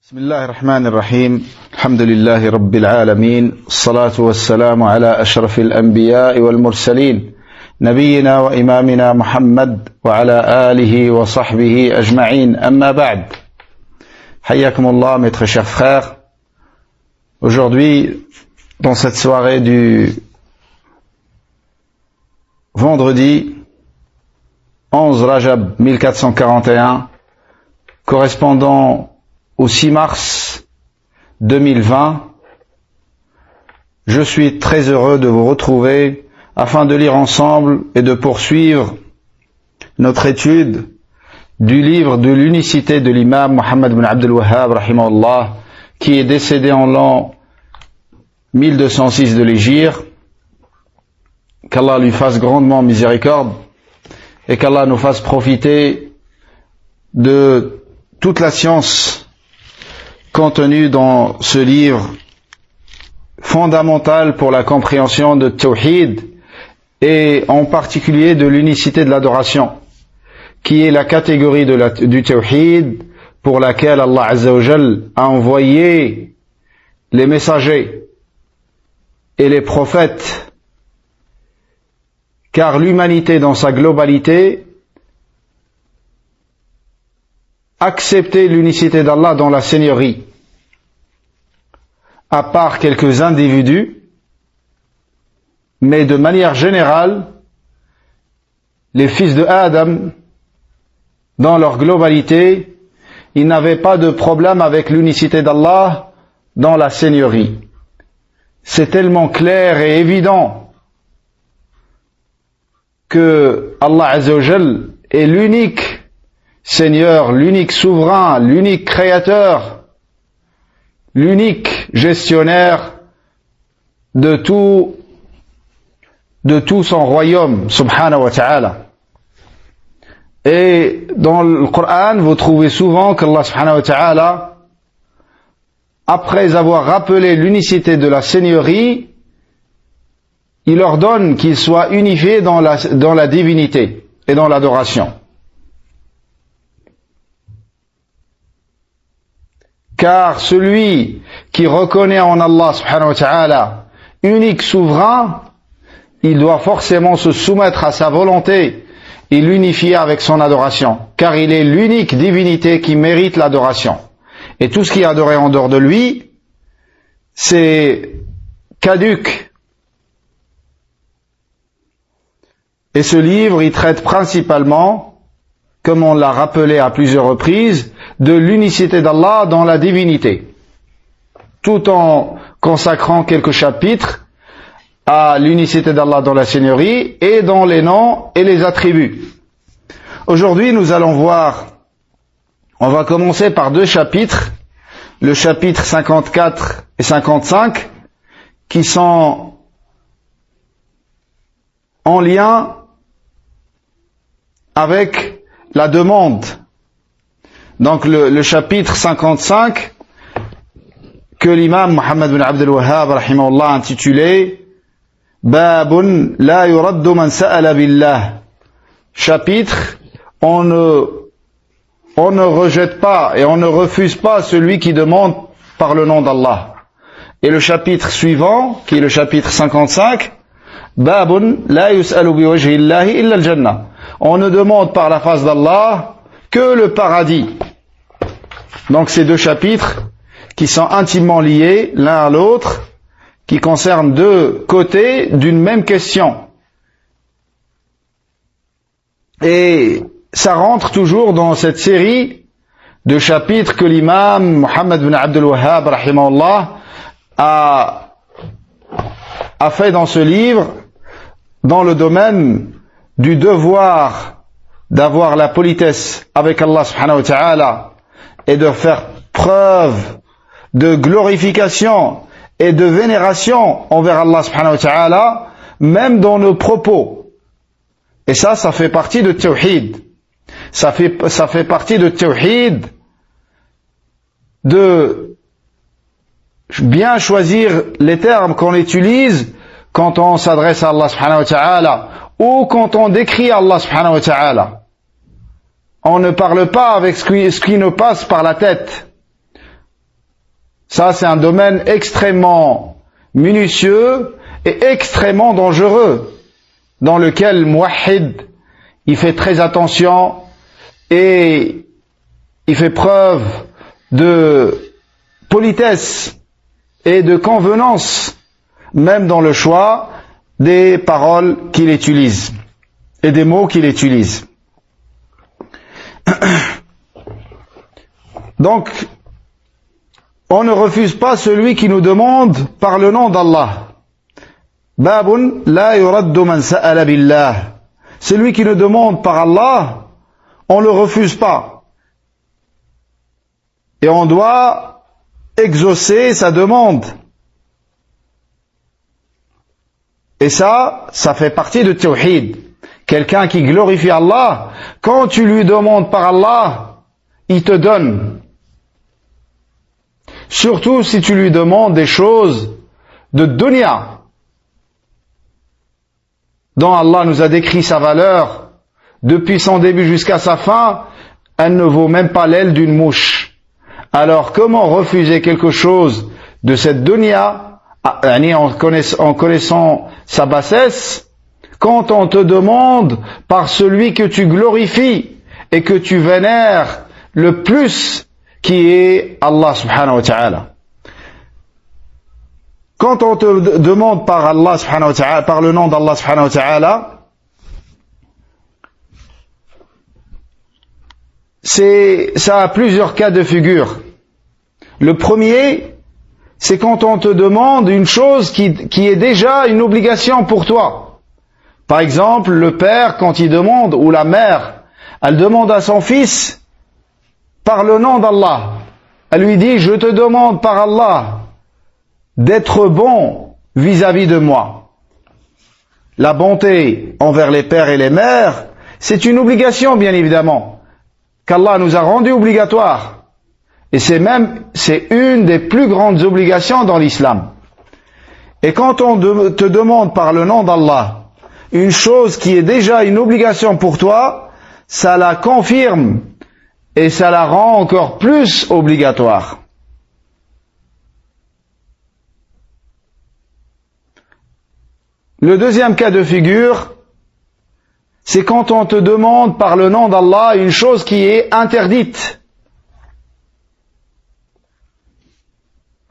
بسم الله الرحمن الرحيم الحمد لله رب العالمين الصلاة والسلام على أشرف الأنبياء والمرسلين نبينا وإمامنا محمد وعلى آله وصحبه أجمعين أما بعد حياكم الله mes très chers frères. Aujourd'hui, dans cette soirée du vendredi 11 Rajab 1441, correspondant au 6 mars 2020, je suis très heureux de vous retrouver afin de lire ensemble et de poursuivre notre étude du livre de l'unicité de l'imam Muhammad ibn Abdul Wahhab rahimahullah, qui est décédé en l'an 1206 de l'Hégire. Qu'Allah lui fasse grandement miséricorde et qu'Allah nous fasse profiter de toute la science contenue dans ce livre fondamental pour la compréhension de Tawhid et en particulier de l'unicité de l'adoration, qui est la catégorie du Tawhid pour laquelle Allah Azza wa Jal a envoyé les messagers et les prophètes, car l'humanité dans sa globalité acceptait l'unicité d'Allah dans la seigneurie, à part quelques individus, mais de manière générale, les fils de Adam, dans leur globalité, ils n'avaient pas de problème avec l'unicité d'Allah dans la seigneurie. C'est tellement clair et évident que Allah Azza wa Jal est l'unique Seigneur, l'unique souverain, l'unique créateur, l'unique gestionnaire de tout son royaume, subhanahu wa ta'ala. Et dans le Coran, vous trouvez souvent qu'Allah subhanahu wa ta'ala, après avoir rappelé l'unicité de la seigneurie, il ordonne qu'ils soient unifiés dans la divinité et dans l'adoration. Car celui qui reconnaît en Allah subhanahu wa ta'ala unique souverain, il doit forcément se soumettre à sa volonté et l'unifier avec son adoration, car il est l'unique divinité qui mérite l'adoration. Et tout ce qui est adoré en dehors de lui, c'est caduc. Et ce livre, il traite principalement, comme on l'a rappelé à plusieurs reprises, de l'unicité d'Allah dans la divinité, tout en consacrant quelques chapitres à l'unicité d'Allah dans la seigneurie et dans les noms et les attributs. Aujourd'hui, nous allons voir, on va commencer par deux chapitres, le chapitre 54 et 55, qui sont en lien avec la demande. Donc le chapitre 55 que l'imam Muhammad ibn Abdul Wahhab rahimahullah a intitulé Babun la yuraddu man sa'ala billah. Chapitre, on ne rejette pas et on ne refuse pas celui qui demande par le nom d'Allah. Et le chapitre suivant, qui est le chapitre 55, Babun la yus'alu biwajhi Allahi illa al-jannah. On ne demande par la face d'Allah que le paradis. Donc ces deux chapitres qui sont intimement liés l'un à l'autre, qui concernent deux côtés d'une même question. Et ça rentre toujours dans cette série de chapitres que l'imam Muhammad ibn Abdul Wahhab rahimahullah a fait dans ce livre, dans le domaine du devoir d'avoir la politesse avec Allah subhanahu wa ta'ala et de faire preuve de glorification et de vénération envers Allah subhanahu wa ta'ala, même dans nos propos. Et ça fait partie de Tawhid. Ça fait partie de Tawhid de bien choisir les termes qu'on utilise quand on s'adresse à Allah subhanahu wa ta'ala ou quand on décrit Allah subhanahu wa ta'ala. On ne parle pas avec ce qui nous passe par la tête. Ça, c'est un domaine extrêmement minutieux et extrêmement dangereux, dans lequel le muwahhid, il fait très attention et il fait preuve de politesse et de convenance, même dans le choix des paroles qu'il utilise et des mots qu'il utilise. Donc, on ne refuse pas celui qui nous demande par le nom d'Allah. Babun la yuraddu man sa'ala billah. Celui qui nous demande par Allah, on ne le refuse pas. Et on doit exaucer sa demande. Et ça fait partie de Tawhid. Quelqu'un qui glorifie Allah, quand tu lui demandes par Allah, il te donne. Surtout si tu lui demandes des choses de dunya, dont Allah nous a décrit sa valeur, depuis son début jusqu'à sa fin, elle ne vaut même pas l'aile d'une mouche. Alors comment refuser quelque chose de cette dunya, en connaissant sa bassesse, quand on te demande par celui que tu glorifies et que tu vénères le plus, qui est Allah subhanahu wa ta'ala. Quand on te demande par Allah subhanahu wa ta'ala, par le nom d'Allah subhanahu wa ta'ala, ça a plusieurs cas de figure. Le premier, c'est quand on te demande une chose qui est déjà une obligation pour toi. Par exemple, le père, quand il demande, ou la mère, elle demande à son fils, par le nom d'Allah, elle lui dit, je te demande par Allah d'être bon vis-à-vis de moi. La bonté envers les pères et les mères, c'est une obligation, bien évidemment, qu'Allah nous a rendu obligatoire. Et c'est une des plus grandes obligations dans l'islam. Et quand on te demande par le nom d'Allah une chose qui est déjà une obligation pour toi, ça la confirme et ça la rend encore plus obligatoire. Le deuxième cas de figure, c'est quand on te demande par le nom d'Allah une chose qui est interdite.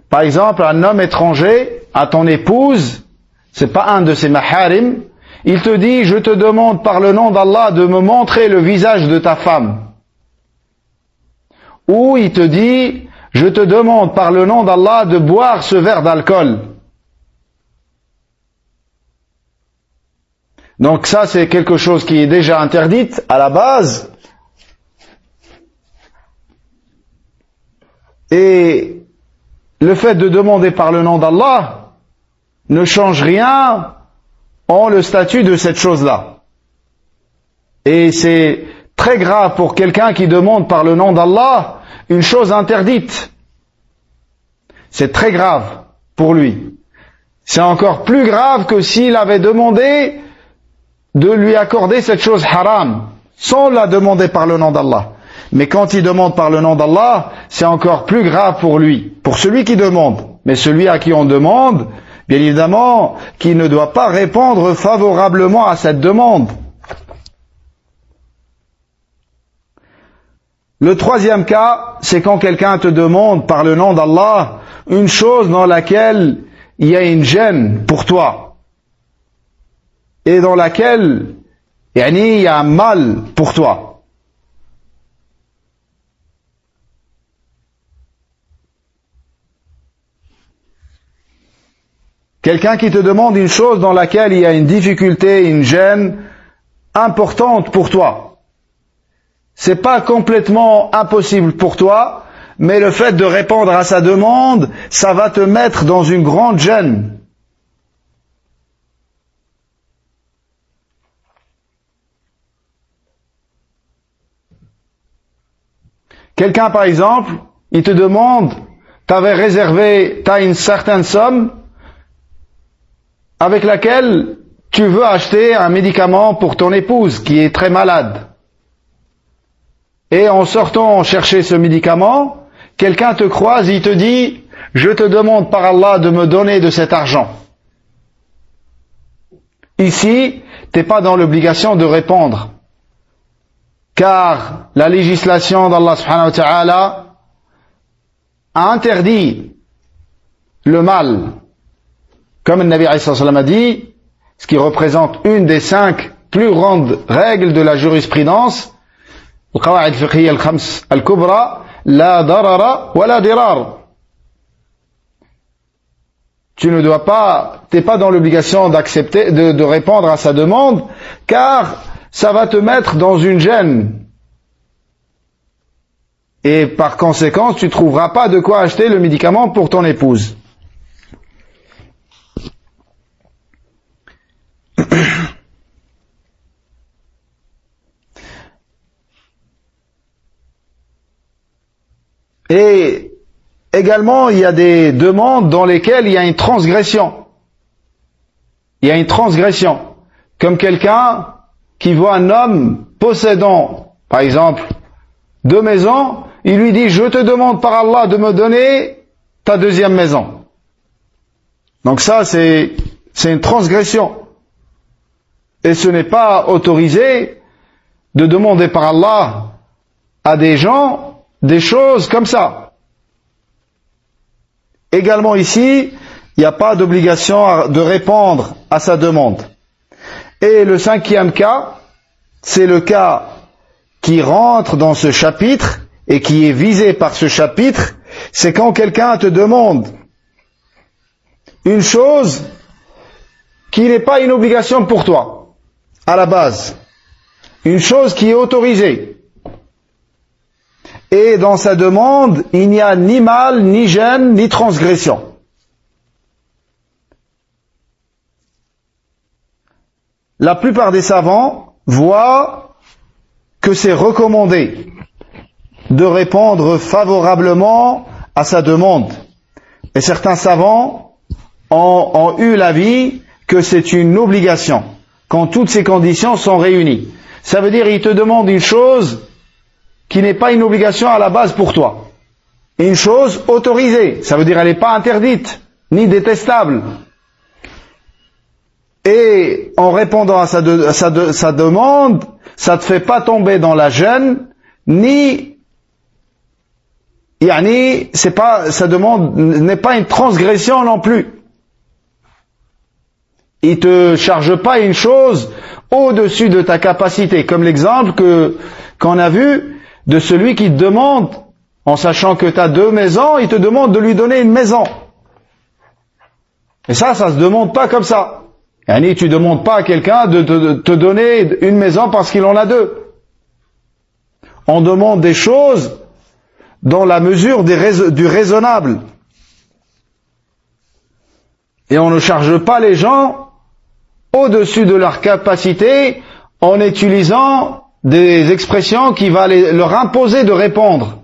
Par exemple, un homme étranger à ton épouse, c'est pas un de ses maharim, il te dit, je te demande par le nom d'Allah de me montrer le visage de ta femme. Ou il te dit, je te demande par le nom d'Allah de boire ce verre d'alcool. Donc ça, c'est quelque chose qui est déjà interdite à la base. Et le fait de demander par le nom d'Allah ne change rien en le statut de cette chose-là. Et c'est très grave pour quelqu'un qui demande par le nom d'Allah une chose interdite. C'est très grave pour lui. C'est encore plus grave que s'il avait demandé de lui accorder cette chose haram, sans la demander par le nom d'Allah. Mais quand il demande par le nom d'Allah, c'est encore plus grave pour lui, pour celui qui demande. Mais celui à qui on demande, bien évidemment, qui ne doit pas répondre favorablement à cette demande. Le troisième cas, c'est quand quelqu'un te demande par le nom d'Allah une chose dans laquelle il y a une gêne pour toi et dans laquelle il y a un mal pour toi. Quelqu'un qui te demande une chose dans laquelle il y a une difficulté, une gêne importante pour toi. C'est pas complètement impossible pour toi, mais le fait de répondre à sa demande, ça va te mettre dans une grande gêne. Quelqu'un, par exemple, il te demande, t'as une certaine somme avec laquelle tu veux acheter un médicament pour ton épouse qui est très malade. Et en sortant chercher ce médicament, quelqu'un te croise, il te dit, je te demande par Allah de me donner de cet argent. Ici, tu n'es pas dans l'obligation de répondre. Car la législation d'Allah subhanahu wa ta'ala a interdit le mal. Comme le Nabi sallallahu alayhi wa sallam a dit, ce qui représente une des 5 plus grandes règles de la jurisprudence, القواعد الفقهية الخمس الكبرى لا ضرر ولا ضرار. Tu ne dois pas, t'es pas dans l'obligation d'accepter, de répondre à sa demande, car ça va te mettre dans une gêne. Et par conséquent, tu ne trouveras pas de quoi acheter le médicament pour ton épouse. Et également, il y a des demandes dans lesquelles il y a une transgression. Il y a une transgression. Comme quelqu'un qui voit un homme possédant, par exemple, 2 maisons, il lui dit, je te demande par Allah de me donner ta 2e maison. Donc ça, c'est une transgression. Et ce n'est pas autorisé de demander par Allah à des gens des choses comme ça. Également ici, il n'y a pas d'obligation de répondre à sa demande. Et le 5e cas, c'est le cas qui rentre dans ce chapitre et qui est visé par ce chapitre, c'est quand quelqu'un te demande une chose qui n'est pas une obligation pour toi, à la base. Une chose qui est autorisée. Et dans sa demande, il n'y a ni mal, ni gêne, ni transgression. La plupart des savants voient que c'est recommandé de répondre favorablement à sa demande. Et certains savants ont eu l'avis que c'est une obligation, quand toutes ces conditions sont réunies. Ça veut dire, il te demande une chose qui n'est pas une obligation à la base pour toi. Une chose autorisée, ça veut dire elle n'est pas interdite, ni détestable. Et en répondant à sa demande, ça ne te fait pas tomber dans la gêne, ni, sa demande n'est pas une transgression non plus. Il ne te charge pas une chose au-dessus de ta capacité, comme l'exemple qu'on a vu, de celui qui te demande, en sachant que tu as 2 maisons, il te demande de lui donner une maison. Et ça se demande pas comme ça. Tu ne demandes pas à quelqu'un de te donner une maison parce qu'il en a 2. On demande des choses dans la mesure du raisonnable. Et on ne charge pas les gens au-dessus de leur capacité en utilisant des expressions qui vont leur imposer de répondre.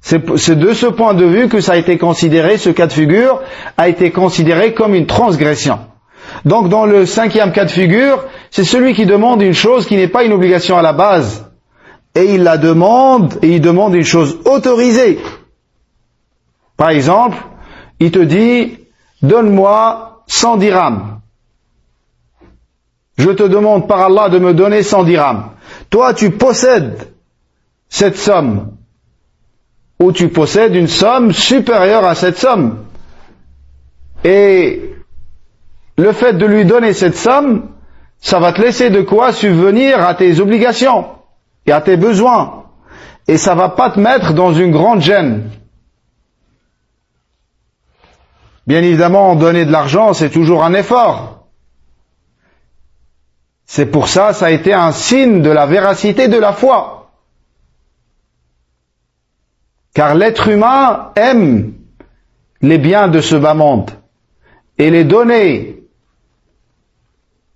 C'est de ce point de vue que ça a été considéré, ce cas de figure a été considéré comme une transgression. Donc dans le 5e cas de figure, c'est celui qui demande une chose qui n'est pas une obligation à la base. Et il la demande, et il demande une chose autorisée. Par exemple, il te dit, donne-moi 100 dirhams. Je te demande par Allah de me donner 100 dirhams. Toi, tu possèdes cette somme. Ou tu possèdes une somme supérieure à cette somme. Et le fait de lui donner cette somme, ça va te laisser de quoi subvenir à tes obligations et à tes besoins. Et ça va pas te mettre dans une grande gêne. Bien évidemment, donner de l'argent, c'est toujours un effort. C'est pour ça, ça a été un signe de la véracité de la foi. Car l'être humain aime les biens de ce bas monde. Et les donner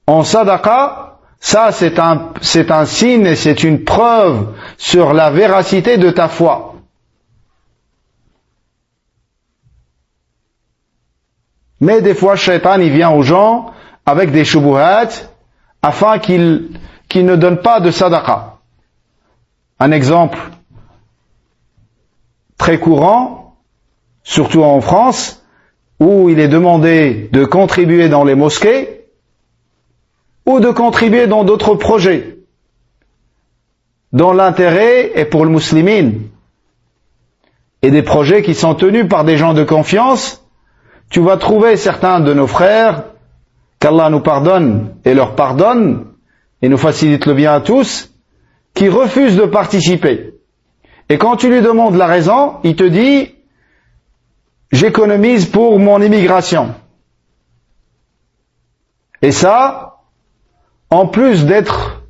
en sadaqa, ça c'est un signe et c'est une preuve sur la véracité de ta foi. Mais des fois, Shaitan, il vient aux gens avec des shubuhat, afin qu'il ne donne pas de sadaqa. Un exemple très courant, surtout en France, où il est demandé de contribuer dans les mosquées ou de contribuer dans d'autres projets, dont l'intérêt est pour le musulman, et des projets qui sont tenus par des gens de confiance. Tu vas trouver certains de nos frères, qu'Allah nous pardonne et leur pardonne, et nous facilite le bien à tous, qui refusent de participer. Et quand tu lui demandes la raison, il te dit « j'économise pour mon immigration ». Et ça, en plus d'être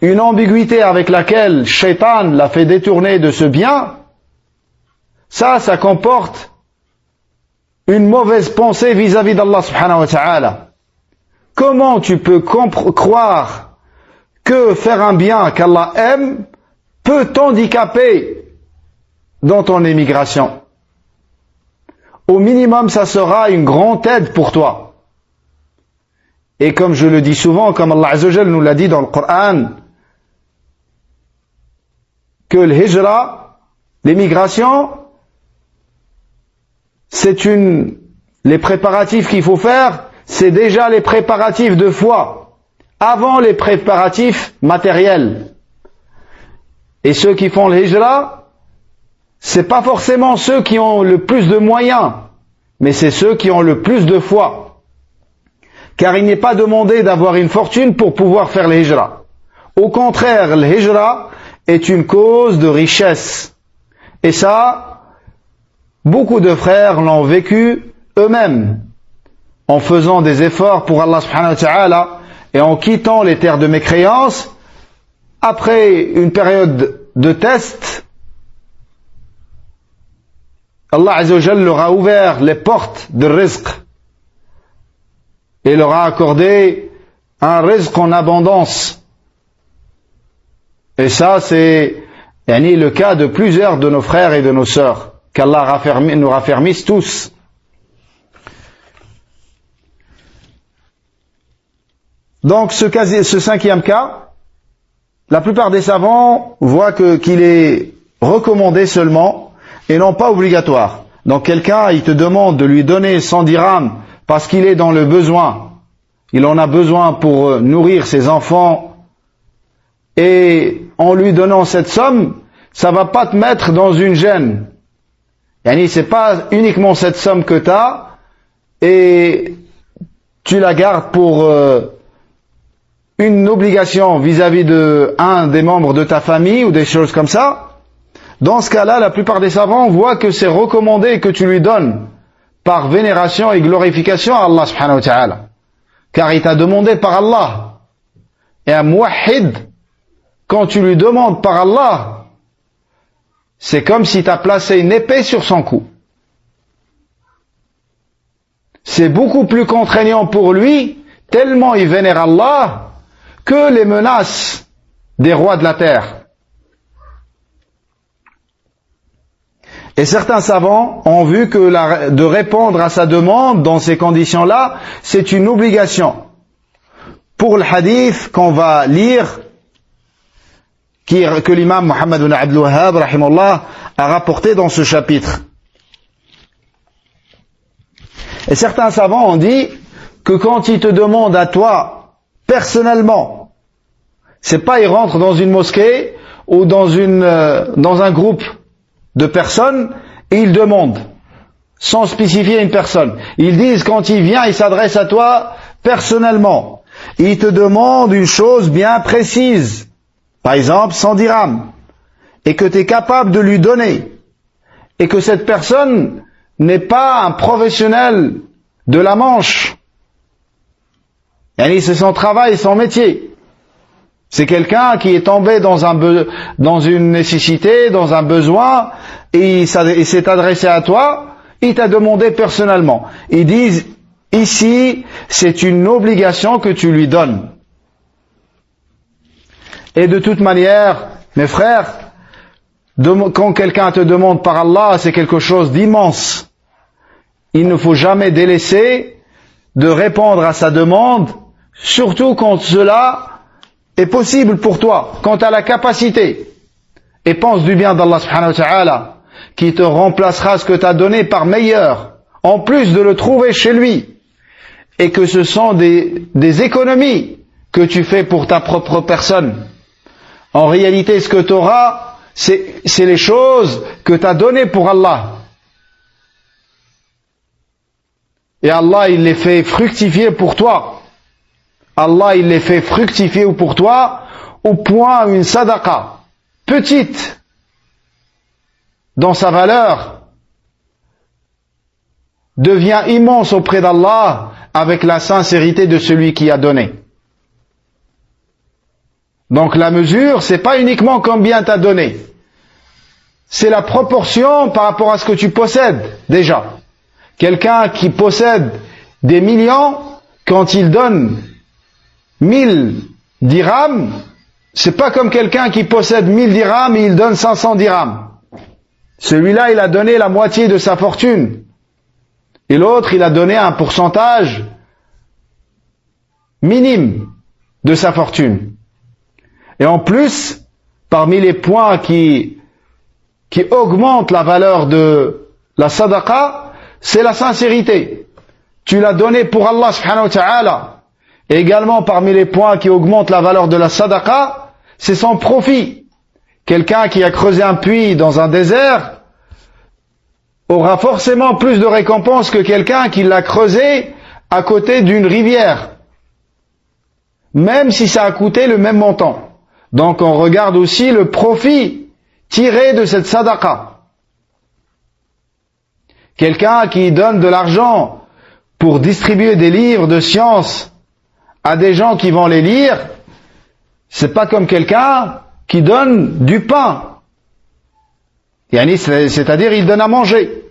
une ambiguïté avec laquelle Shaitan l'a fait détourner de ce bien, ça comporte une mauvaise pensée vis-à-vis d'Allah subhanahu wa ta'ala. Comment tu peux croire que faire un bien qu'Allah aime peut t'handicaper dans ton émigration? Au minimum, ça sera une grande aide pour toi. Et comme je le dis souvent, comme Allah Azza wa Jal nous l'a dit dans le Coran, que le hijra, l'émigration, les préparatifs qu'il faut faire, c'est déjà les préparatifs de foi, avant les préparatifs matériels. Et ceux qui font le hijra, c'est pas forcément ceux qui ont le plus de moyens, mais c'est ceux qui ont le plus de foi. Car il n'est pas demandé d'avoir une fortune pour pouvoir faire le hijra. Au contraire, le hijra est une cause de richesse. Et ça, beaucoup de frères l'ont vécu eux-mêmes, en faisant des efforts pour Allah subhanahu wa ta'ala et en quittant les terres de mécréance. Après une période de test, Allah Azza wa Jal leur a ouvert les portes de rizq et leur a accordé un rizq en abondance. Et ça, c'est le cas de plusieurs de nos frères et de nos sœurs. Qu'Allah nous raffermisse tous. Donc ce cinquième cas, la plupart des savants voient qu'il est recommandé seulement et non pas obligatoire. Donc quelqu'un, il te demande de lui donner 100 dirhams parce qu'il est dans le besoin. Il en a besoin pour nourrir ses enfants. Et en lui donnant cette somme, ça va pas te mettre dans une gêne. C'est pas uniquement cette somme que tu as et tu la gardes pour une obligation vis-à-vis de un des membres de ta famille ou des choses comme ça. Dans ce cas-là, la plupart des savants voient que c'est recommandé que tu lui donnes par vénération et glorification à Allah subhanahu wa ta'ala. Car il t'a demandé par Allah. Et un muwahhid, quand tu lui demandes par Allah, c'est comme si tu as placé une épée sur son cou. C'est beaucoup plus contraignant pour lui, tellement il vénère Allah, que les menaces des rois de la terre. Et certains savants ont vu que de répondre à sa demande dans ces conditions-là, c'est une obligation. Pour le hadith qu'on va lire, que l'imam Muhammad ibn Abdul Wahhab rahimahullah a rapporté dans ce chapitre. Et certains savants ont dit que quand il te demande à toi personnellement, c'est pas il rentre dans une mosquée ou dans un groupe de personnes et il demande sans spécifier une personne. Ils disent quand il vient, il s'adresse à toi personnellement. Il te demande une chose bien précise. Par exemple, 100 dirhams, et que tu es capable de lui donner, et que cette personne n'est pas un professionnel de la manche. C'est son travail, son métier. C'est quelqu'un qui est tombé dans une nécessité, dans un besoin, et il s'est adressé à toi, il t'a demandé personnellement. Ils disent, ici, c'est une obligation que tu lui donnes. Et de toute manière, mes frères, quand quelqu'un te demande par Allah, c'est quelque chose d'immense. Il ne faut jamais délaisser de répondre à sa demande, surtout quand cela est possible pour toi, quand tu as la capacité. Et pense du bien d'Allah subhanahu wa ta'ala. qui te remplacera ce que tu as donné par meilleur, en plus de le trouver chez lui, et que ce sont des économies que tu fais pour ta propre personne. En réalité, ce que tu auras, c'est les choses que tu as données pour Allah. Et Allah, il les fait fructifier pour toi. Allah, il les fait fructifier pour toi au point où une sadaqa, petite dans sa valeur, devient immense auprès d'Allah avec la sincérité de celui qui a donné. Donc la mesure, c'est pas uniquement combien tu as donné. C'est la proportion par rapport à ce que tu possèdes déjà. Quelqu'un qui possède des millions, quand il donne 1000 dirhams, c'est pas comme quelqu'un qui possède 1000 dirhams et il donne 500 dirhams. Celui-là, il a donné la moitié de sa fortune. Et l'autre, il a donné un pourcentage minime de sa fortune. Et en plus, parmi les points qui augmentent la valeur de la sadaqa, c'est la sincérité. Tu l'as donné pour Allah subhanahu wa ta'ala. Et également parmi les points qui augmentent la valeur de la sadaqa, c'est son profit. Quelqu'un qui a creusé un puits dans un désert aura forcément plus de récompense que quelqu'un qui l'a creusé à côté d'une rivière. Même si ça a coûté le même montant. Donc on regarde aussi le profit tiré de cette sadaqa. Quelqu'un qui donne de l'argent pour distribuer des livres de science à des gens qui vont les lire, c'est pas comme quelqu'un qui donne du pain. C'est-à-dire il donne à manger.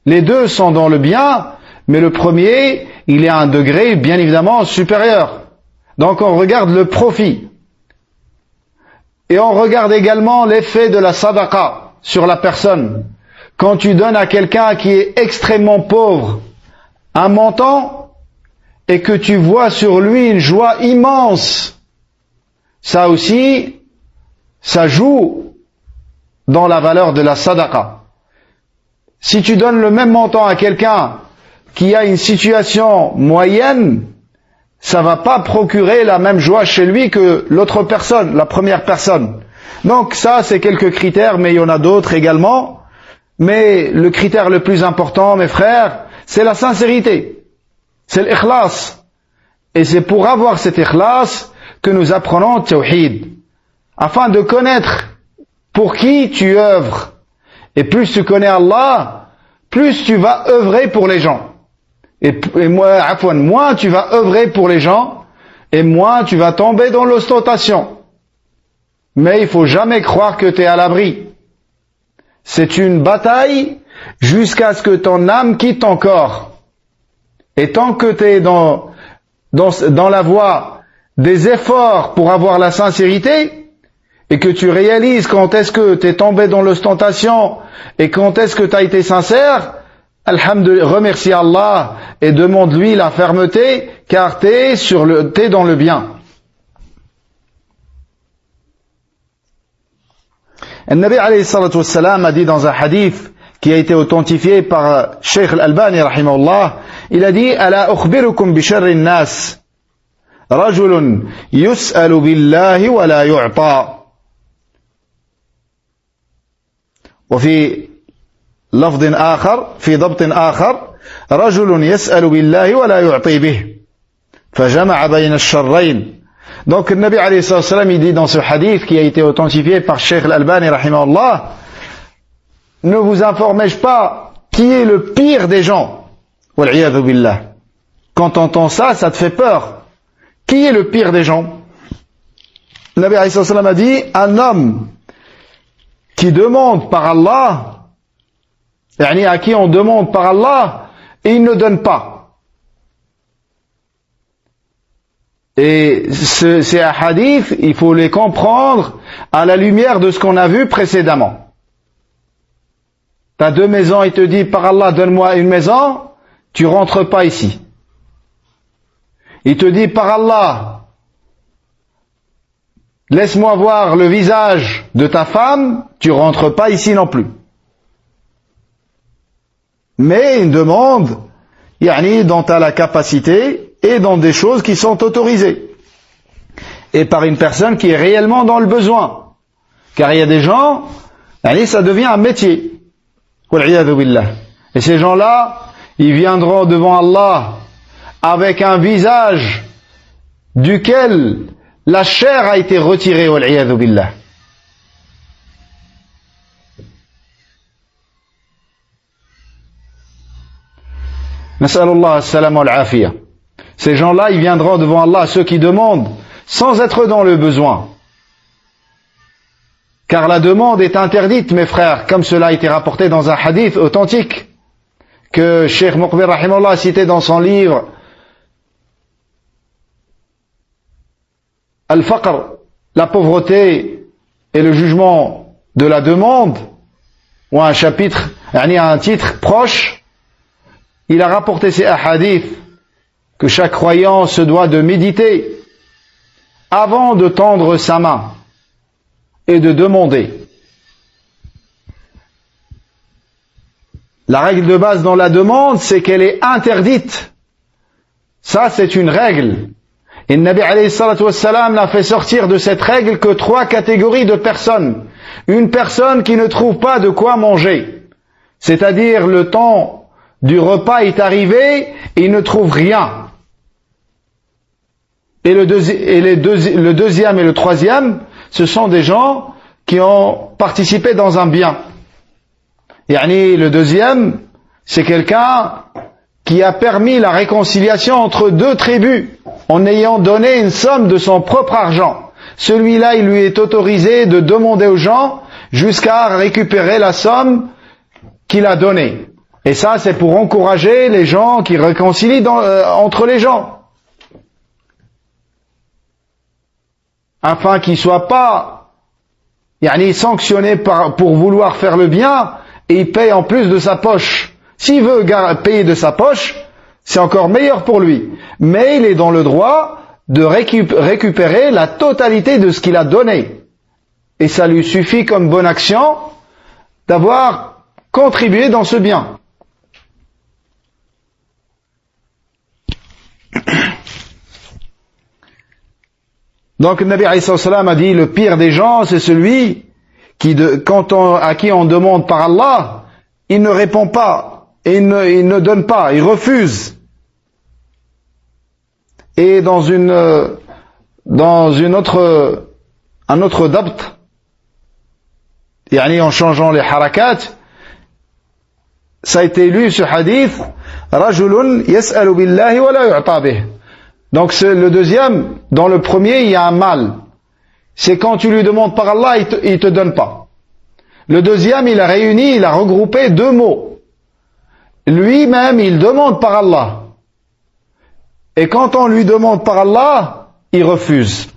Les deux sont dans le bien, mais le premier, il est à un degré bien évidemment supérieur. Donc on regarde le profit. Et on regarde également l'effet de la sadaqa sur la personne. Quand tu donnes à quelqu'un qui est extrêmement pauvre un montant et que tu vois sur lui une joie immense, ça aussi, ça joue dans la valeur de la sadaqa. Si tu donnes le même montant à quelqu'un qui a une situation moyenne, ça va pas procurer la même joie chez lui que l'autre personne, la première personne. Donc ça, c'est quelques critères, mais il y en a d'autres également. Mais le critère le plus important, mes frères, c'est la sincérité. C'est l'ikhlas. Et c'est pour avoir cet ikhlas que nous apprenons le tawhid. Afin de connaître pour qui tu œuvres. Et plus tu connais Allah, plus tu vas œuvrer pour les gens. Et moins tu vas œuvrer pour les gens, et moins tu vas tomber dans l'ostentation. Mais il faut jamais croire que tu es à l'abri. C'est une bataille jusqu'à ce que ton âme quitte ton corps. Et tant que tu es dans la voie des efforts pour avoir la sincérité, et que tu réalises quand est-ce que tu es tombé dans l'ostentation, et quand est-ce que tu as été sincère, alhamdulillah, remercie Allah et demande-lui la fermeté, car t'es dans le bien. Le Nabi alayhi salatu wassalam a dit dans un hadith qui a été authentifié par Cheikh Al-Albani rahimahullah, il a dit: Ala ukhbirukum bi sharri an-nas, rajulun yus'alu billahi wa la yu'ta. وفي لفظ آخر في ضبط آخر رجل يسأل بالله ولا يعطي به فجمع بين الشرين. Donc le Nabi alayhi salam il dit dans ce hadith qui a été authentifié par Cheikh Al-Albani rahimahullah, ne vous informez-je pas qui est le pire des gens? Wal'iyadhu billah. Quand tu entends ça, ça te fait peur. Qui est le pire des gens? Le Nabi alayhi salam a dit: un homme qui demande par Allah, à qui on demande par Allah, et il ne donne pas. Et ces hadiths, il faut les comprendre à la lumière de ce qu'on a vu précédemment. Tu as 2 maisons, il te dit par Allah, donne-moi une maison, tu rentres pas ici. Il te dit par Allah, laisse-moi voir le visage de ta femme, tu rentres pas ici non plus. Mais une demande, dont tu as la capacité et dans des choses qui sont autorisées. Et par une personne qui est réellement dans le besoin. Car il y a des gens, ça devient un métier. Et ces gens-là, ils viendront devant Allah avec un visage duquel la chair a été retirée. Wal-'iyadhu billah. Nas'alullah as-salam wal-'afiyah. Ces gens-là, ils viendront devant Allah, ceux qui demandent, sans être dans le besoin. Car la demande est interdite, mes frères, comme cela a été rapporté dans un hadith authentique, que Cheikh Muqbil rahimahullah a cité dans son livre Al-Faqr, la pauvreté et le jugement de la demande, ou un chapitre, un titre proche. Il a rapporté ces hadiths que chaque croyant se doit de méditer avant de tendre sa main et de demander. La règle de base dans la demande, c'est qu'elle est interdite. Ça, c'est une règle. Et le Nabi alayhi salatu wassalam n'a fait sortir de cette règle que 3 catégories de personnes. Une personne qui ne trouve pas de quoi manger. C'est-à-dire le temps du repas est arrivé et il ne trouve rien. Et le deuxième et le troisième, ce sont des gens qui ont participé dans un bien. Le deuxième, c'est quelqu'un qui a permis la réconciliation entre 2 tribus en ayant donné une somme de son propre argent. Celui-là, il lui est autorisé de demander aux gens jusqu'à récupérer la somme qu'il a donnée. Et ça, c'est pour encourager les gens qui réconcilient entre les gens. Afin qu'ils ne soient pas sanctionnés pour vouloir faire le bien, et il paye en plus de sa poche. S'il veut payer de sa poche, c'est encore meilleur pour lui. Mais il est dans le droit de récupérer la totalité de ce qu'il a donné. Et ça lui suffit comme bonne action d'avoir contribué dans ce bien. Donc le Nabi alayhi salam a dit, le pire des gens, c'est celui à qui on demande par Allah, il ne répond pas, et il ne donne pas, il refuse. Et dans un autre dabt, en changeant les harakat, ça a été lu ce hadith, rajulun yas'alu billahi wa la yu'ta bih. Donc c'est le deuxième, dans le premier il y a un mal. C'est quand tu lui demandes par Allah, il te donne pas. Le deuxième, il a regroupé 2 mots. Lui-même, il demande par Allah. Et quand on lui demande par Allah, il refuse.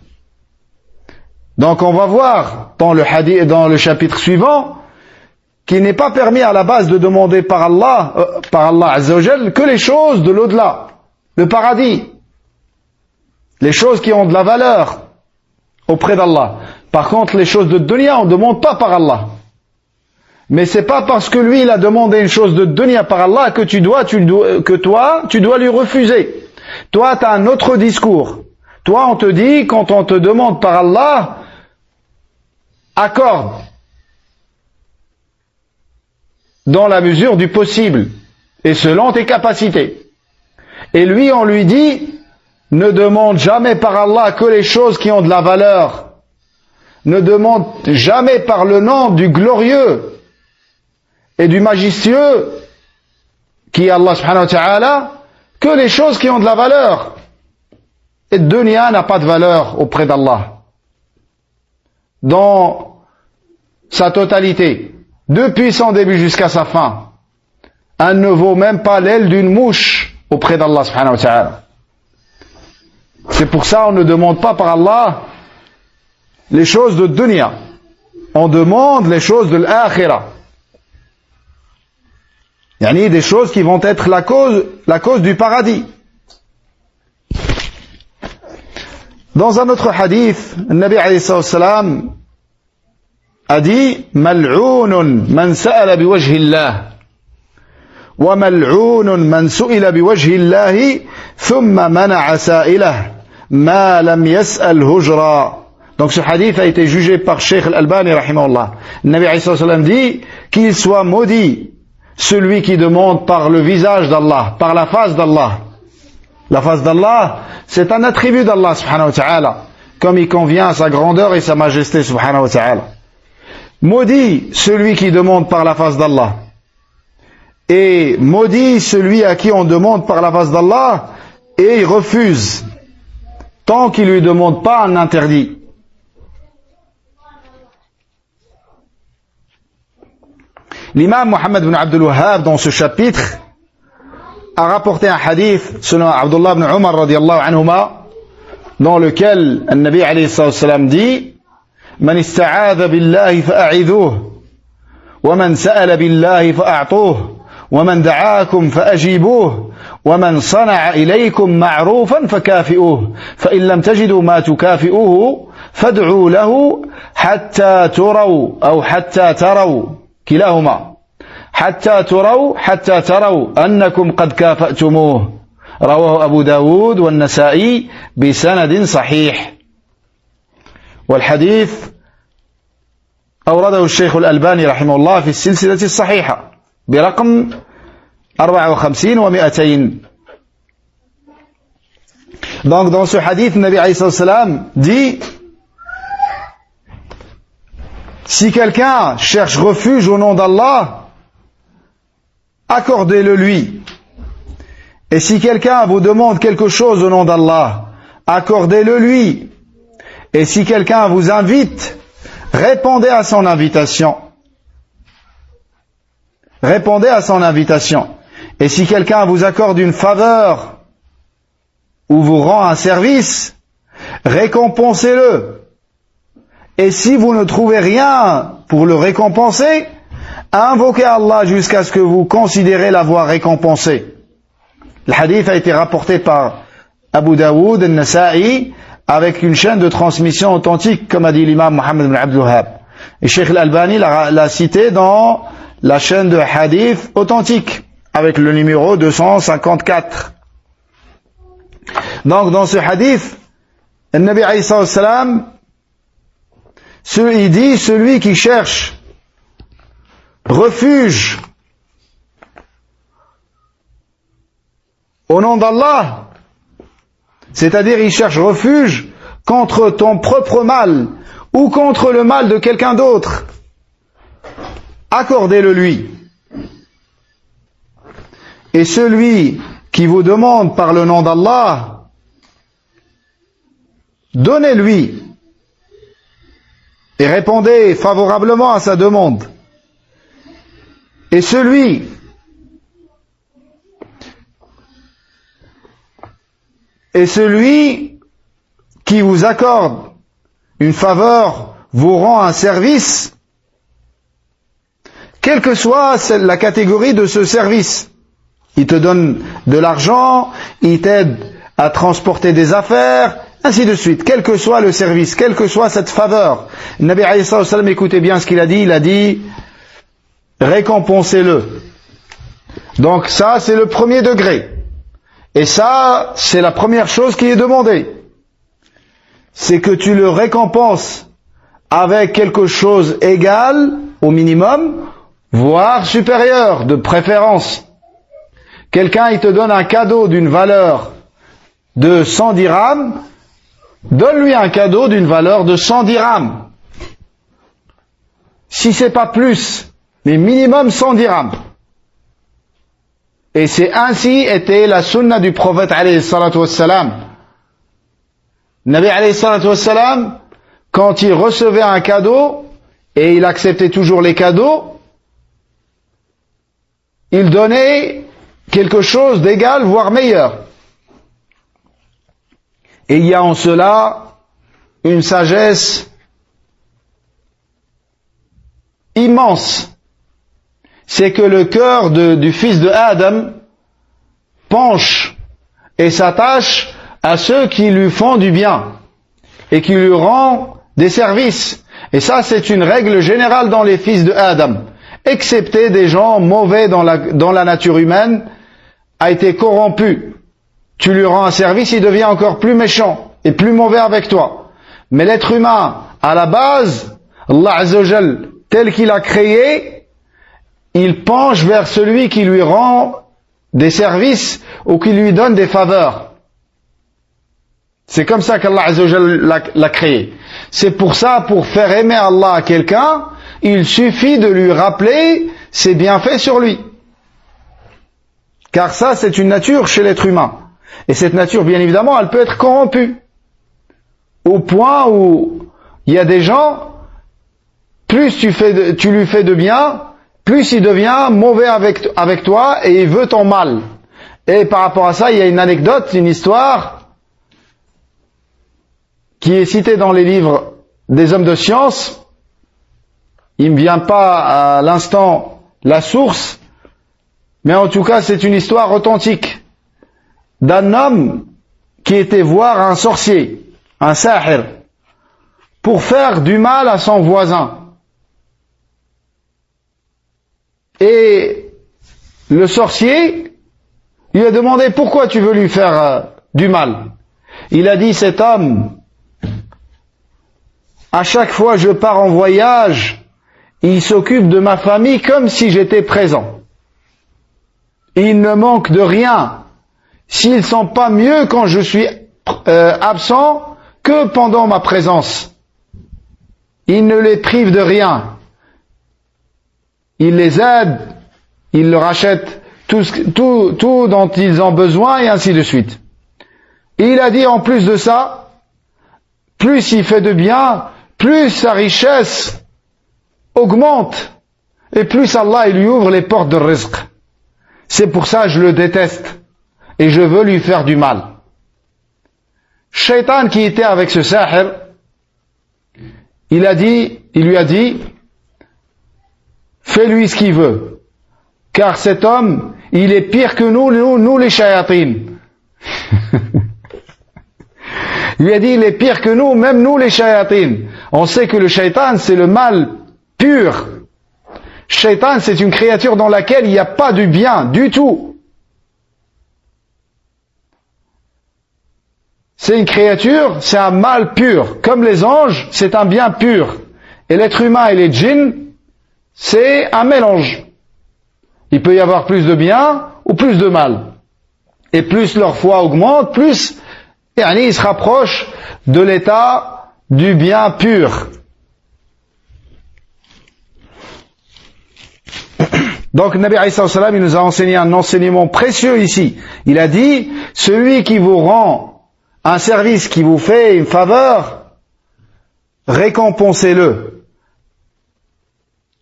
Donc on va voir dans le chapitre suivant qu'il n'est pas permis à la base de demander par Allah Azza wa Jal, que les choses de l'au-delà, le paradis, les choses qui ont de la valeur auprès d'Allah. Par contre, les choses de dunya, on ne demande pas par Allah. Mais c'est pas parce que lui, il a demandé une chose de dunya par Allah que toi, tu dois lui refuser. Toi, tu as un autre discours. Toi, on te dit, quand on te demande par Allah, accorde. Dans la mesure du possible. Et selon tes capacités. Et lui, on lui dit, ne demande jamais par Allah que les choses qui ont de la valeur. Ne demande jamais par le nom du glorieux et du majestueux, qui est Allah subhanahu wa ta'ala, que les choses qui ont de la valeur. Et dunya n'a pas de valeur auprès d'Allah. Dans sa totalité, depuis son début jusqu'à sa fin, elle ne vaut même pas l'aile d'une mouche auprès d'Allah subhanahu wa ta'ala. C'est pour ça qu'on ne demande pas par Allah les choses de dunya. On demande les choses de l'akhirah. Des choses qui vont être la cause du paradis. Dans un autre hadith, le Nabi alayhi salam a dit, mal'ounun man sa'ala biwajhi Allah وملعون من سئل بوجه الله ثم منع سائله ما لم يسأل هجرا. Donc ce hadith a été jugé par Cheikh Al-Albani rahimahullah. Le Nabi alayhi sallam dit qu'il soit maudit celui qui demande par le visage d'Allah, par la face d'Allah. La face d'Allah, c'est un attribut d'Allah subhanahu wa ta'ala, comme il convient à sa grandeur et sa majesté subhanahu wa ta'ala. Maudit celui qui demande par la face d'Allah. Et maudit celui à qui on demande par la face d'Allah et il refuse tant qu'il ne lui demande pas un interdit. L'imam Mohammed ibn Abdul Wahhab dans ce chapitre a rapporté un hadith selon Abdullah ibn Umar radiyallahu anhuma dans lequel le Nabi alayhi sallam dit Man ista'adha billahi fa'a'idhuh wa man sa'ala billahi fa'a'tuh ومن دعاكم فأجيبوه ومن صنع إليكم معروفا فكافئوه فإن لم تجدوا ما تكافئوه فادعوا له حتى تروا أو حتى تروا كلاهما حتى تروا أنكم قد كافأتموه رواه أبو داود والنسائي بسند صحيح. والحديث أورده الشيخ الألباني رحمه الله في السلسلة الصحيحة برقم 54 و200. Donc dans ce hadith, Nabi alayhi salam dit si quelqu'un cherche refuge au nom d'Allah, accordez-le lui. Et si quelqu'un vous demande quelque chose au nom d'Allah, accordez-le lui. Et si quelqu'un vous invite, répondez à son invitation. Répondez à son invitation. Et si quelqu'un vous accorde une faveur ou vous rend un service, récompensez-le. Et si vous ne trouvez rien pour le récompenser, invoquez Allah jusqu'à ce que vous considérez l'avoir récompensé. Le hadith a été rapporté par Abu Daoud al-Nasa'i avec une chaîne de transmission authentique, comme a dit l'imam Mohammed ibn Abdul Wahhab. Et Cheikh Al-Albani l'a cité dans la chaîne de hadith authentique avec le numéro 254. Donc dans ce hadith, le Nabi alayhi salam, il dit celui qui cherche refuge au nom d'Allah, c'est-à-dire il cherche refuge contre ton propre mal ou contre le mal de quelqu'un d'autre, accordez-le lui. Et celui qui vous demande par le nom d'Allah, donnez-lui et répondez favorablement à sa demande. Et celui qui vous accorde une faveur, vous rend un service, quelle que soit la catégorie de ce service. Il te donne de l'argent, il t'aide à transporter des affaires, ainsi de suite. Quel que soit le service, quelle que soit cette faveur. Le Nabi alayhi salam, écoutez bien ce qu'il a dit, il a dit récompensez-le. Donc ça, c'est le premier degré. Et ça, c'est la première chose qui est demandée. C'est que tu le récompenses avec quelque chose égal, au minimum, voire supérieur, de préférence. Quelqu'un, il te donne un cadeau d'une valeur de 100 dirhams, donne-lui un cadeau d'une valeur de 100 dirhams. Si c'est pas plus, mais minimum 100 dirhams. Et c'est ainsi était la sunna du prophète alayhi salatu wassalam. Nabi alayhi salatu wassalam, quand il recevait un cadeau, et il acceptait toujours les cadeaux, il donnait quelque chose d'égal, voire meilleur. Et il y a en cela une sagesse immense. C'est que le cœur du fils de Adam penche et s'attache à ceux qui lui font du bien et qui lui rendent des services. Et ça, c'est une règle générale dans les fils de Adam. excepté des gens mauvais dans la nature humaine, a été corrompu. Tu lui rends un service, il devient encore plus méchant et plus mauvais avec toi. Mais l'être humain, à la base, Allah Azza wa Jal, tel qu'il a créé, il penche vers celui qui lui rend des services ou qui lui donne des faveurs. C'est comme ça qu'Allah Azza wa Jal l'a créé. C'est pour ça, pour faire aimer Allah à quelqu'un, il suffit de lui rappeler ses bienfaits sur lui. Car ça, c'est une nature chez l'être humain. Et cette nature, bien évidemment, elle peut être corrompue. Au point où il y a des gens, plus tu lui fais de bien, plus il devient mauvais avec toi et il veut ton mal. Et par rapport à ça, il y a une anecdote, une histoire qui est citée dans les livres des hommes de science. Il ne me vient pas à l'instant la source, mais en tout cas c'est une histoire authentique d'un homme qui était voir un sorcier, un sahir, pour faire du mal à son voisin. Et le sorcier lui a demandé pourquoi tu veux lui faire du mal. Il a dit, cet homme, à chaque fois je pars en voyage, il s'occupe de ma famille comme si j'étais présent. Il ne manque de rien. S'ils ne sont pas mieux quand je suis absent que pendant ma présence. Il ne les prive de rien. Il les aide, il leur achète tout dont ils ont besoin et ainsi de suite. Et il a dit en plus de ça, plus il fait de bien, plus sa richesse augmente et plus Allah il lui ouvre les portes de rizq. C'est pour ça que je le déteste et je veux lui faire du mal. Shaitan qui était avec ce sahir, il lui a dit, fais-lui ce qu'il veut, car cet homme, il est pire que nous les shayatines. Il lui a dit, il est pire que nous, même nous les shayatines. On sait que le shaitan, c'est le mal pur. Shaitan, c'est une créature dans laquelle il n'y a pas du bien du tout. C'est une créature, c'est un mal pur. Comme les anges, c'est un bien pur. Et l'être humain et les djinns, c'est un mélange. Il peut y avoir plus de bien ou plus de mal. Et plus leur foi augmente, plus ils se rapprochent de l'état du bien pur. Donc, Nabi Aïssa salam, il nous a enseigné un enseignement précieux ici. Il a dit, celui qui vous rend un service, qui vous fait une faveur, récompensez-le.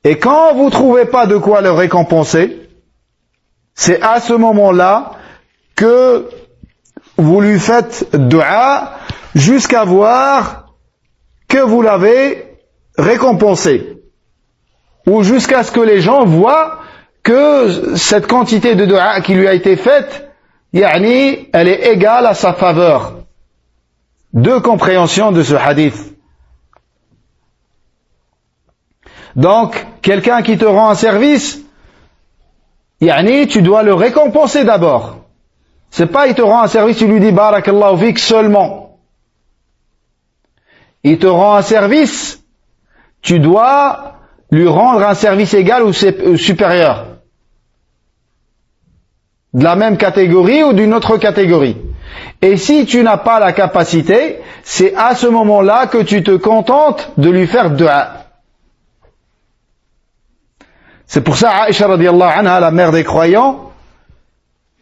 Et quand vous ne trouvez pas de quoi le récompenser, c'est à ce moment-là que vous lui faites dua jusqu'à voir que vous l'avez récompensé. Ou jusqu'à ce que les gens voient que cette quantité de dua qui lui a été faite, elle est égale à sa faveur. Deux compréhensions de ce hadith. Donc, quelqu'un qui te rend un service, tu dois le récompenser d'abord. C'est pas il te rend un service, tu lui dis barakallahu fik seulement. Il te rend un service, tu dois lui rendre un service égal ou supérieur. De la même catégorie ou d'une autre catégorie. Et si tu n'as pas la capacité, c'est à ce moment-là que tu te contentes de lui faire dua. C'est pour ça, Aïcha radiallahu anha, la mère des croyants,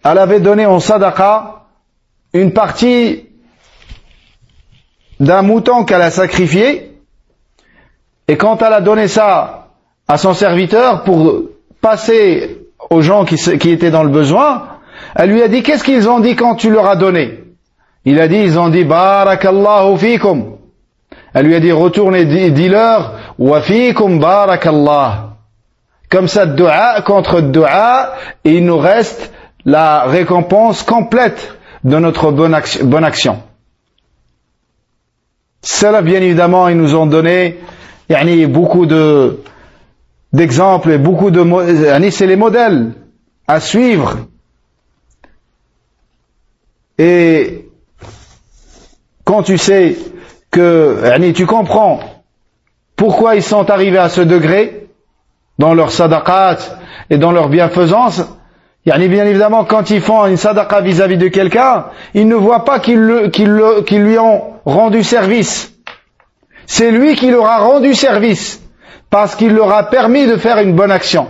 elle avait donné en sadaqa une partie d'un mouton qu'elle a sacrifié, et quand elle a donné ça à son serviteur pour passer aux gens qui étaient dans le besoin, elle lui a dit, qu'est-ce qu'ils ont dit quand tu leur as donné? Ils ont dit, barakallahu fikum. Elle lui a dit, retournez, dis-leur, wa fikum barakallah. Comme ça, dua contre dua, et il nous reste la récompense complète de notre bonne action. Cela, bien évidemment, ils nous ont donné beaucoup de d'exemples et beaucoup de... c'est les modèles à suivre. Et quand tu sais que tu comprends pourquoi ils sont arrivés à ce degré dans leur sadaqat et dans leur bienfaisance, bien évidemment quand ils font une sadaqa vis-à-vis de quelqu'un, ils ne voient pas qu'ils lui ont rendu service. C'est lui qui leur a rendu service parce qu'il leur a permis de faire une bonne action.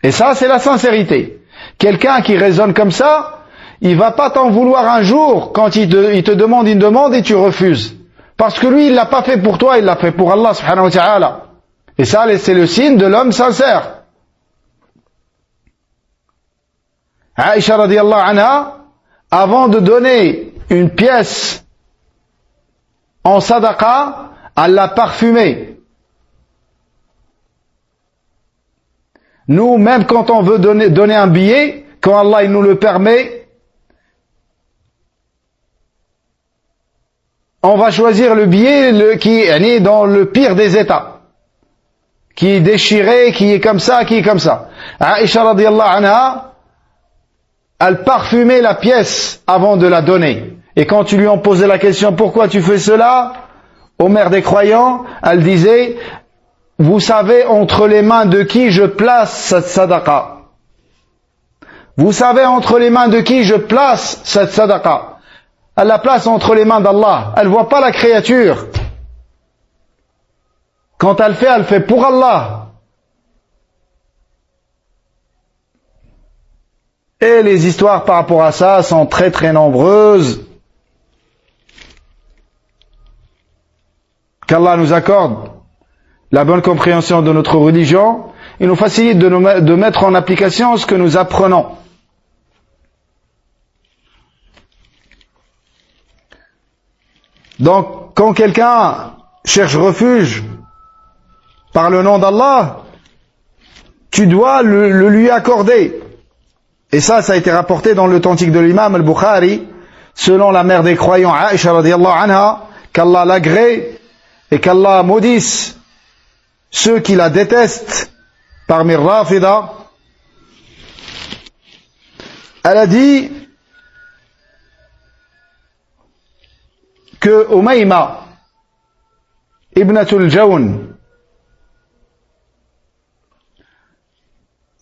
Et ça, c'est la sincérité. Quelqu'un qui raisonne comme ça, il va pas t'en vouloir un jour quand il te demande une demande et tu refuses. Parce que lui, il l'a pas fait pour toi, il l'a fait pour Allah subhanahu wa ta'ala. Et ça, c'est le signe de l'homme sincère. Aïcha radiyallahu anha, avant de donner une pièce en sadaqa, elle l'a parfumée. Nous, même quand on veut donner un billet, quand Allah il nous le permet, on va choisir le billet qui est dans le pire des états, qui est déchiré, qui est comme ça, qui est comme ça. Aïcha radiyallahu anha, elle parfumait la pièce avant de la donner. Et quand tu lui en posais la question, pourquoi tu fais cela, aux mères des croyants, elle disait, vous savez entre les mains de qui je place cette sadaqa. Vous savez entre les mains de qui je place cette sadaqa. Elle la place entre les mains d'Allah. Elle ne voit pas la créature. Quand elle fait pour Allah. Et les histoires par rapport à ça sont très très nombreuses. Qu'Allah nous accorde la bonne compréhension de notre religion et nous facilite de mettre en application ce que nous apprenons. Donc, quand quelqu'un cherche refuge par le nom d'Allah, tu dois le lui accorder. Et ça a été rapporté dans l'authentique de l'imam al-Bukhari, selon la mère des croyants, Aïcha radiyallahu anha, qu'Allah l'agrée et qu'Allah maudisse ceux qui la détestent parmi Rafida. Elle a dit que Umayma ibnatul Jawn,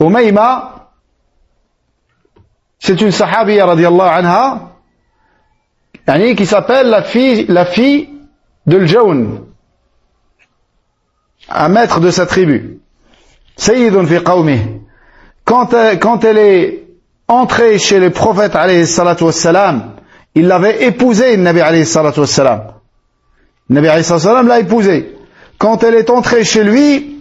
Umayma, c'est une sahabiya radiyallahu anha, qui s'appelle la fille de l'Jawn, un maître de sa tribu, Sayyidun fi qawmih. Quand elle est entrée chez le prophète alayhi salatu wassalam, il l'avait épousée, le Nabi alayhi salatu wassalam. Le Nabi alayhi salatu wassalam l'a épousée. Quand elle est entrée chez lui,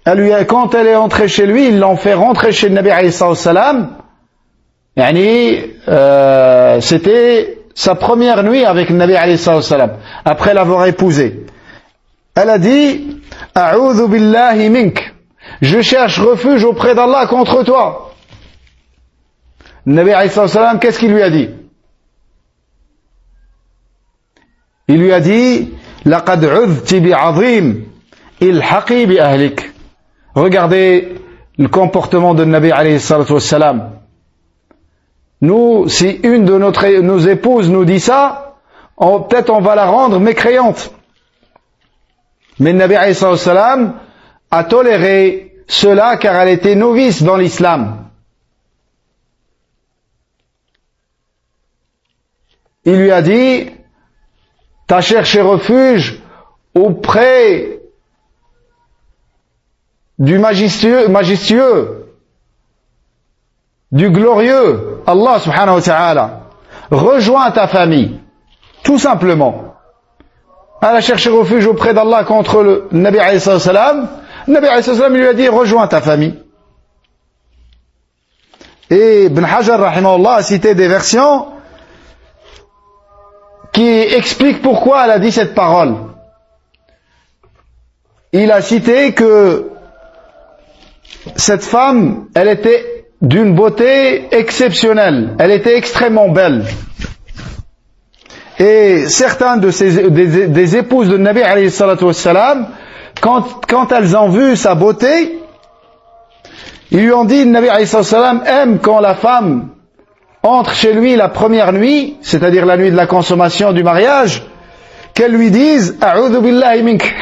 ils l'ont fait rentrer chez le Nabi alayhi salatu wassalam. C'était sa première nuit avec le Nabi alayhi salatu wassalam, après l'avoir épousé. Elle a dit, A'udhu billahi mink. Je cherche refuge auprès d'Allah contre toi. Le Nabi alayhi salatu wassalam, qu'est-ce qu'il lui a dit? Il lui a dit, Laqad udhti bi'azim, ilhaqi bi ahlik. Regardez le comportement de Nabi alayhi salatu wassalam. Nous, si une de nos épouses nous dit ça, peut-être on va la rendre mécréante. Mais le Nabi alayhi salatu wassalam a toléré cela car elle était novice dans l'islam. Il lui a dit, t'as cherché refuge auprès du majestueux, du glorieux, Allah subhanahu wa ta'ala. Rejoins ta famille, tout simplement. Elle a cherché refuge auprès d'Allah contre le Nabi alayhi salam. Le Nabi alayhi salam lui a dit, rejoins ta famille. Et Ibn Hajar rahimahullah a cité des versions qui expliquent pourquoi elle a dit cette parole. Il a cité que cette femme, elle était d'une beauté exceptionnelle. Elle était extrêmement belle. Et certains des épouses de Nabi alayhi salatu wassalam quand elles ont vu sa beauté, ils lui ont dit, le Nabi alayhi salam aime quand la femme entre chez lui la première nuit, c'est-à-dire la nuit de la consommation du mariage, qu'elle lui dise A'udhu billahi mink.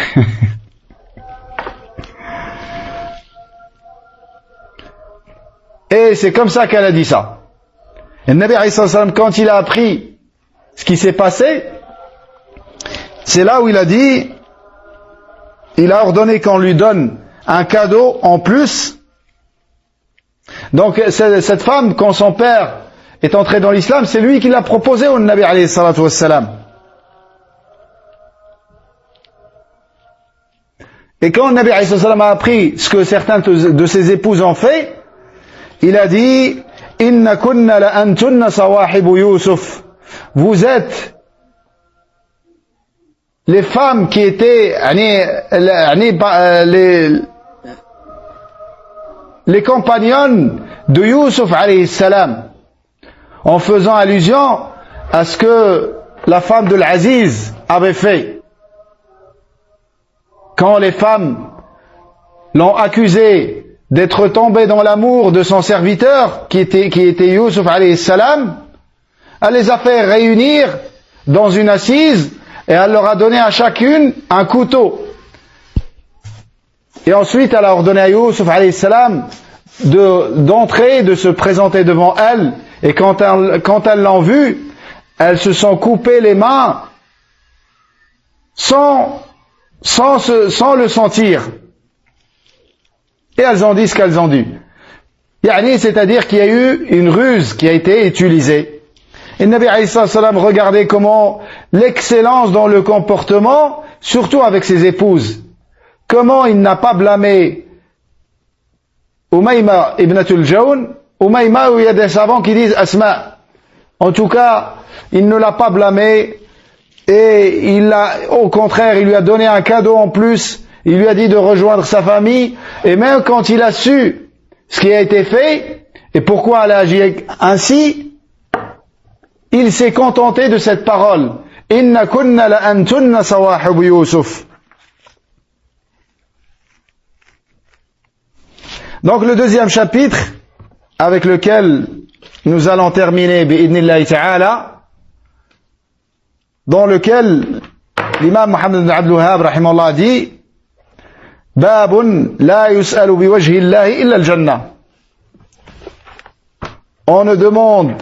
Et c'est comme ça qu'elle a dit ça. Et le Nabi alayhi salam, quand il a appris ce qui s'est passé, c'est là où il a dit, il a ordonné qu'on lui donne un cadeau en plus. Donc cette femme, quand son père est entré dans l'islam, c'est lui qui l'a proposé au Nabi alayhi salatu wassalam. Et quand le Nabi alayhi salatu wassalam a appris ce que certains de ses épouses ont fait, il a dit Inna kunna la antunna sawahibu Yusuf. Vous êtes les femmes qui étaient les compagnonnes de Yusuf alayhi salam, en faisant allusion à ce que la femme de l'Aziz avait fait. Quand les femmes l'ont accusé d'être tombée dans l'amour de son serviteur, qui était Yusuf alayhi salam, elle les a fait réunir dans une assise et elle leur a donné à chacune un couteau. Et ensuite, elle a ordonné à Yusuf alayhi salam d'entrer, de se présenter devant elle. Et quand elles l'ont vu, elles se sont coupées les mains sans le sentir. Et elles ont dit ce qu'elles ont dit. C'est-à-dire qu'il y a eu une ruse qui a été utilisée. Et le Nabi alayhi salam regardait comment l'excellence dans le comportement, surtout avec ses épouses. Comment il n'a pas blâmé Umayma ibnatul Jawn, Umayma où il y a des savants qui disent Asma. En tout cas, il ne l'a pas blâmé et au contraire, il lui a donné un cadeau en plus. Il lui a dit de rejoindre sa famille, et même quand il a su ce qui a été fait et pourquoi elle a agi ainsi, il s'est contenté de cette parole. Inna kunna la antunna sawahibu Yusuf. Donc le deuxième chapitre avec lequel nous allons terminer bi'idnillahi ta'ala, dans lequel l'imam Muhammad ibn Abdul Wahhab rahimahullah dit Babun la yus'alu biwajhi Allahi illa al-jannah. On ne demande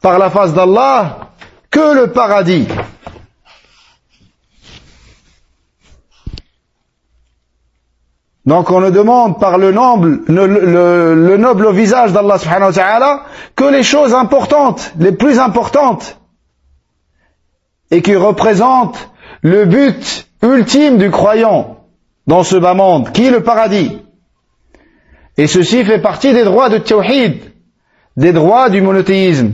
par la face d'Allah que le paradis. Donc on ne demande par le noble visage d'Allah subhanahu wa ta'ala que les choses importantes, les plus importantes, et qui représentent le but ultime du croyant dans ce bas monde, qui est le paradis. Et ceci fait partie des droits de tawhid, des droits du monothéisme.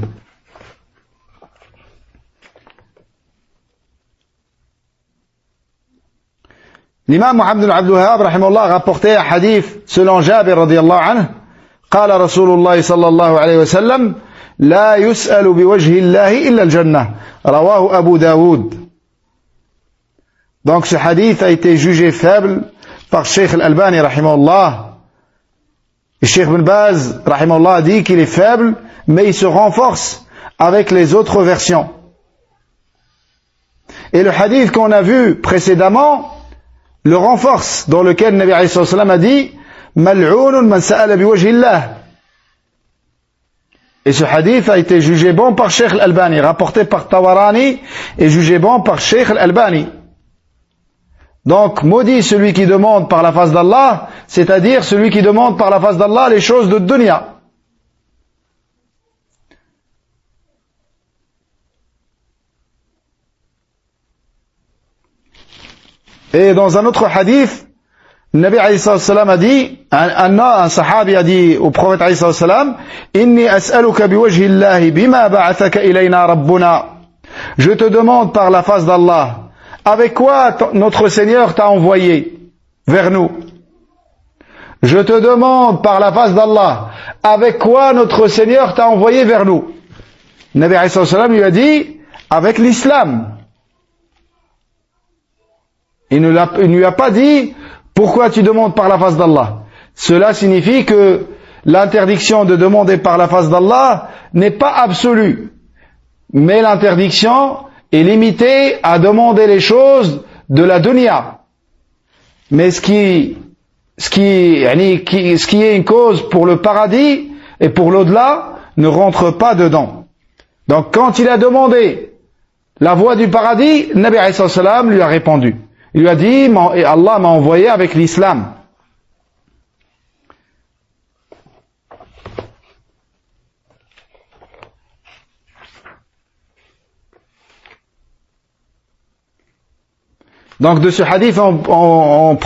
L'imam Muhammad ibn Abdul Wahhab rahimahullah rapportait un hadith selon Jabir radiyallahu anhu, قال رسول الله صلى الله عليه وسلم لا يسأل بوجه الله إلا الجنة رواه أبو داود. Donc ce hadith a été jugé faible par Cheikh Al-Albani rahimahullah. Et Cheikh Ibn Baz rahimahullah a dit qu'il est faible, mais il se renforce avec les autres versions. Et le hadith qu'on a vu précédemment le renforce, dans lequel Nabi alayhi salam a dit Mal'ounun man sa'ala biwajhillah. Et ce hadith a été jugé bon par Cheikh Al-Albani, rapporté par Tawarani et jugé bon par Cheikh Al-Albani. Donc, maudit celui qui demande par la face d'Allah, c'est-à-dire celui qui demande par la face d'Allah les choses de dunya. Et dans un autre hadith, le Nabi alayhi salam a dit, un sahabi a dit au prophète alayhi salam, Inni as'aluka biwajhi Allahi bima ba'athaka ilayna rabbuna. Je te demande par la face d'Allah, avec quoi notre Seigneur t'a envoyé vers nous. Je te demande par la face d'Allah, avec quoi notre Seigneur t'a envoyé vers nous. Le Nabi alayhi salam lui a dit, avec l'islam. Il ne lui a pas dit pourquoi tu demandes par la face d'Allah. Cela signifie que l'interdiction de demander par la face d'Allah n'est pas absolue. Mais l'interdiction est limitée à demander les choses de la dunya. Mais ce qui est une cause pour le paradis et pour l'au-delà ne rentre pas dedans. Donc quand il a demandé la voie du paradis, Nabi alayhi salam lui a répondu. Il lui a dit, Allah m'a envoyé avec l'islam. Donc de ce hadith, on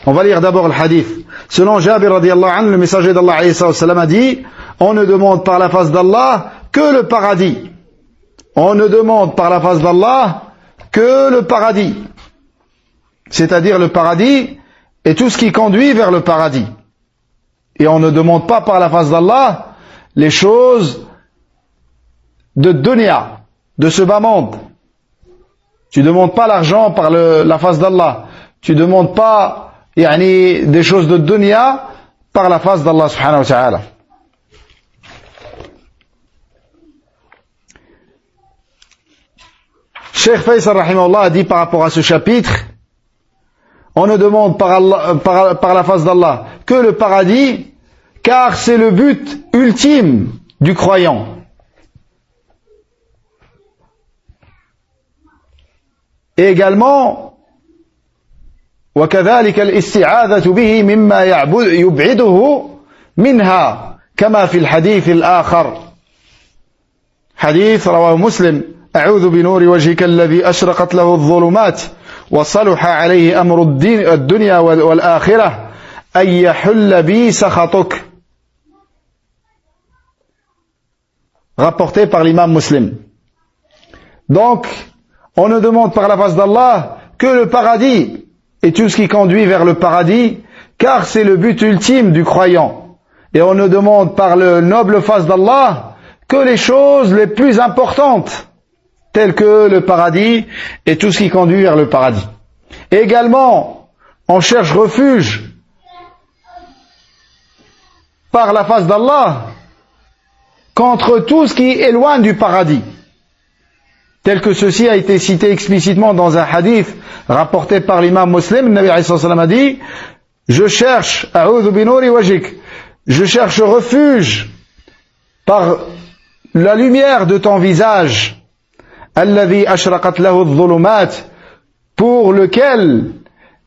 va lire d'abord le hadith. Selon Jabir radiallahu anhu, le messager d'Allah alayhi salam a dit, on ne demande par la face d'Allah que le paradis. On ne demande par la face d'Allah que le paradis. C'est-à-dire le paradis et tout ce qui conduit vers le paradis. Et on ne demande pas par la face d'Allah les choses de dunya, de ce bas monde. Tu ne demandes pas l'argent par la face d'Allah. Tu ne demandes pas des choses de dunya par la face d'Allah subhanahu wa ta'ala. Cheikh Faisal rahimahullah a dit par rapport à ce chapitre, on ne demande par la face d'Allah que le paradis, car c'est le but ultime du croyant. Et également, وكذلك الاستعاذة به مما يبعده منها كما في الحديث الآخر حديث رواه مسلم أعوذ بنور وجهك الذي أشرقت له الظلمات وصلح عليه أمر الدنيا والآخرة أن يحل بي سخطك, rapporté par l'imam Muslim. Donc, on ne demande par la face d'Allah que le paradis et tout ce qui conduit vers le paradis, car c'est le but ultime du croyant. Et on ne demande par le noble face d'Allah que les choses les plus importantes, telles que le paradis et tout ce qui conduit vers le paradis. Et également, on cherche refuge par la face d'Allah contre tout ce qui éloigne du paradis. Tel que ceci a été cité explicitement dans un hadith rapporté par l'imam Muslim, le Nabi alayhi salam a dit, je cherche, a'udhu binuri wajhik, je cherche refuge par la lumière de ton visage, alladhi ashraqat lahu adh-dhulumat, pour lequel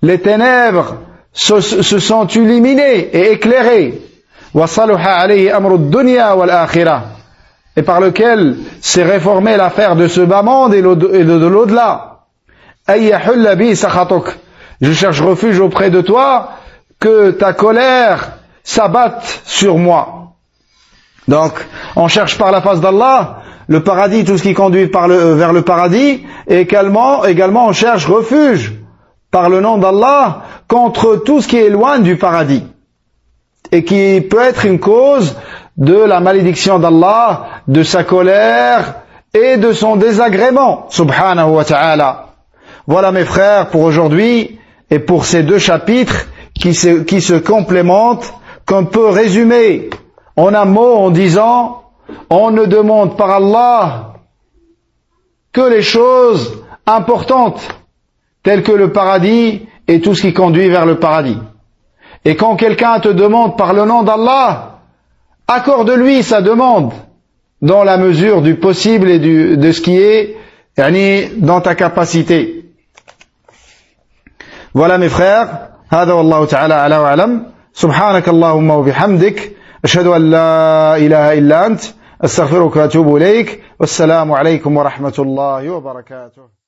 les ténèbres se sont illuminées et éclairées, wa saluha alayhi amru ad-dunya wal akhirah, et par lequel s'est réformée l'affaire de ce bas monde et de l'au-delà. Ayyahulla bi sakhatuk, je cherche refuge auprès de toi que ta colère s'abatte sur moi. Donc, on cherche par la face d'Allah le paradis, tout ce qui conduit vers le paradis, et également on cherche refuge par le nom d'Allah contre tout ce qui éloigne du paradis et qui peut être une cause de la malédiction d'Allah, de sa colère et de son désagrément, subhanahu wa ta'ala. Voilà mes frères pour aujourd'hui et pour ces deux chapitres qui se complémentent, qu'on peut résumer en un mot en disant, on ne demande par Allah que les choses importantes, telles que le paradis et tout ce qui conduit vers le paradis. Et quand quelqu'un te demande par le nom d'Allah, accorde-lui sa demande dans la mesure du possible et de ce qui est dans ta capacité. Voilà mes frères, هذا والله تعالى أعلى وأعلم. سبحانك اللهم وبحمدك أشهد أن لا إله إلا أنت أستغفرك وأتوب إليك والسلام عليكم ورحمة الله وبركاته.